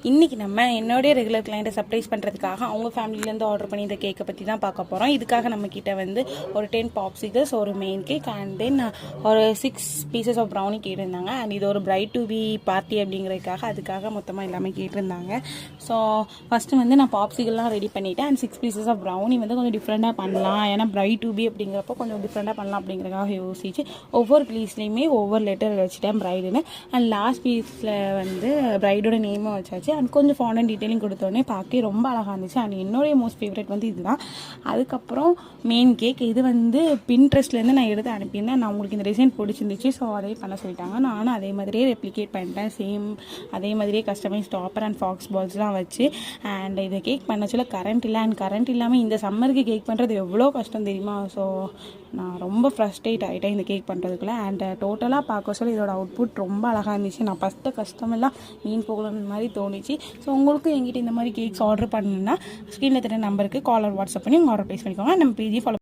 இன்றைக்கி நம்ம என்னுடைய ரெகுலர் கிளைண்ட்டை சர்ப்ரைஸ் பண்ணுறதுக்காக அவங்க ஃபேமிலியிலேருந்து ஆர்டர் பண்ணி இந்த கேக்கை பற்றி தான் பார்க்க போகிறோம். இதுக்காக நம்மக்கிட்ட வந்து ஒரு 10 பாப்சிகல்ஸ், ஒரு மெயின் கேக் அண்ட் தென் ஒரு 6 பீசஸ் ஆஃப் ப்ரௌனி கேட்டிருந்தாங்க. அண்ட் இது ஒரு பிரைட் டு பி பார்ட்டி அப்படிங்கிறதுக்காக அதுக்காக மொத்தமாக எல்லாமே கேட்டிருந்தாங்க. ஸோ ஃபஸ்ட்டு வந்து நான் பாப்சிகல்லாம் ரெடி பண்ணிவிட்டேன். அண்ட் 6 பீசஸ் ஆஃப் ப்ரௌனி வந்து கொஞ்சம் டிஃப்ரெண்ட்டாக பண்ணலாம், ஏன்னா பிரைட் டு பி அப்படிங்கிறப்போ கொஞ்சம் டிஃப்ரெண்ட்டாக பண்ணலாம் அப்படிங்கிறதுக்காக யோசிச்சு ஒவ்வொரு பீஸ்லேயுமே ஒவ்வொரு லெட்டர் வச்சுட்டேன் பிரைடுன்னு. அண்ட் லாஸ்ட் பீஸில் வந்து பிரைடோட நேமும் வச்சாச்சு. அண்ட் கொஞ்சம் ஃபாண்டன்ட் டீட்டெயிலிங் கொடுத்தோடனே பார்க்க ரொம்ப அழகாக இருந்துச்சு. அண்ட் என்னுடைய மோஸ்ட் ஃபேவரட் வந்து இதுதான். அதுக்கப்புறம் மெயின் கேக், இது வந்து பின்ட்ரெஸ்ட்லேருந்து நான் எடுத்து அனுப்பியிருந்தேன். நான் உங்களுக்கு இந்த டிசைன் பிடிச்சிருந்துச்சு, ஸோ அதே பண்ண சொல்லிட்டாங்க. நானும் அதே மாதிரியே ரெப்ளிகேட் பண்ணிட்டேன். சேம் அதே மாதிரியே கஸ்டமைஸ் டாப்பர் அண்ட் ஃபாக்ஸ் பால்ஸ்லாம் வச்சு. அண்ட் இதை கேக் பண்ண சொல்ல கரண்ட் இல்லை. அண்ட் கரண்ட் இல்லாமல் இந்த சம்மருக்கு கேக் பண்ணுறது எவ்வளோ கஷ்டம் தெரியுமா? ஸோ நான் ரொம்ப ஃப்ரஸ்ட்ரேட் ஆகிட்டேன் இந்த கேக் பண்ணுறதுக்குள்ளே. அண்ட் டோட்டலாக பார்க்க சொல்ல இதோட அவுட்புட் ரொம்ப அழகாக இருந்துச்சு. நான் ஃபஸ்ட்டு கஸ்டமெல்லாம் மீன் போகலன்னு மாதிரி தோணுச்சு. ஸோ உங்களுக்கும் எங்கிட்ட இந்த மாதிரி கேக்ஸ் ஆர்டர் பண்ணணுன்னா ஸ்க்ரீனில் தர நம்பருக்கு கால் ஆர் வாட்ஸ்அப் பண்ணி உங்கள் ஆர்டர் ப்ளேஸ் பண்ணிக்கோங்க. நம்ம பேஜை ஃபாலோ